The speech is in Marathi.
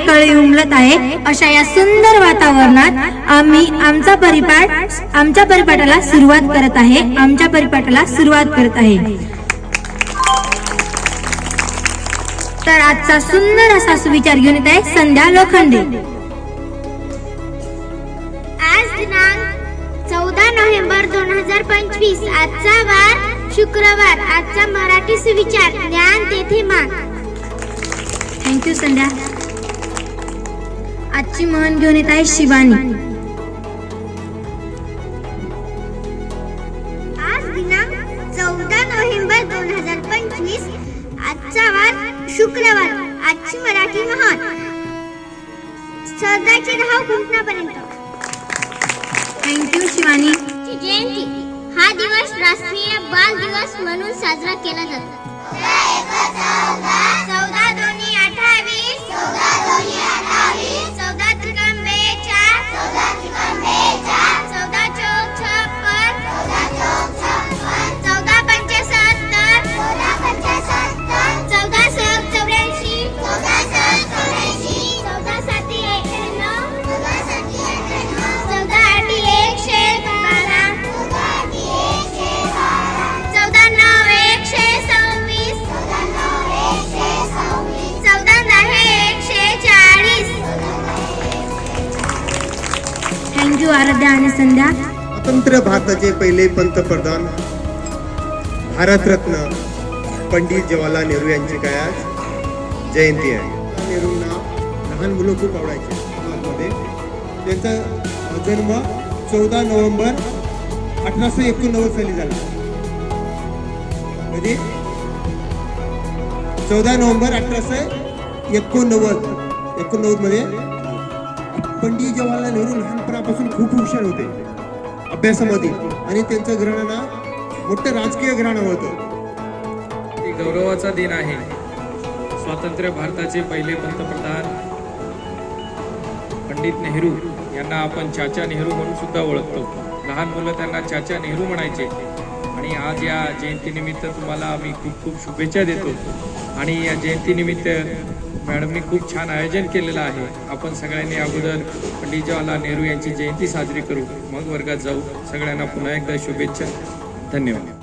कळी उमलत आहे अशा या सुंदर वातावरणात आम्ही आमच्या परिपाठाला सुरुवात करत आहे तर आजचा सुंदर असा सुविचार घेऊन येत आहे संध्या लोखंडे। आज दिनांक 14 नोव्हेंबर 2025 आजचा वार शुक्रवार। आजचा मराठी सुविचार ज्ञान तेथे मान। थँक्यू संध्या। आजची म्हण घेऊन येत आहे शिवानी। आज दिनांक 14 नोव्हेंबर 2025 आजचा वार शुक्रवार। आजची मराठी म्हण सदाची धाव गुंतण्यापर्यंत। थँक्यू शिवानी। जयंती हा दिवस राष्ट्रीय बाल दिवस म्हणून साजरा केला जातो। 14 दोन्ही 28 14 त्रिकम 4 14 चौक 56 14 पंच 70 14 सहग 84 14 साती 91 14 आठी 112 14 9 126 14 10 140। थँक्यू आराध्या आणि संध्या। स्वतंत्र भारताचे पहिले पंतप्रधान भारतरत्न पंडित जवाहरलाल नेहरू यांची काय आज जयंती आहे। नेहरूंना लहान मुलं खूप आवडायचे। त्यांचा जन्म 14 नोव्हेंबर 1889 साली झाला। म्हणजे 14 नोव्हेंबर 1889 मध्ये पंडित जवाहरलाल नेहरू लहानपणापासून खूप हुशार होते अभ्यासामध्ये आणि त्यांचं घराणं मोठं राजकीय घराणं होतं। गौरवाचा दिन आहे। स्वातंत्र्य भारताचे पहिले पंतप्रधान पंडित नेहरू यांना आपण चाचा नेहरू म्हणून सुद्धा ओळखतो। लहान मुलं त्यांना चाचा नेहरू म्हणायचे आणि आज या जयंतीनिमित्त तुम्हाला आम्ही खूप खूप शुभेच्छा देतो। आणि या जयंतीनिमित्त मॅडमनी खूप छान आयोजन केलेलं आहे। आपण सगळ्यांनी अगोदर पंडित जवाहरलाल नेहरू यांची जयंती साजरी करू, मग वर्गात जाऊ। सगळ्यांना पुन्हा एकदा शुभेच्छा। धन्यवाद।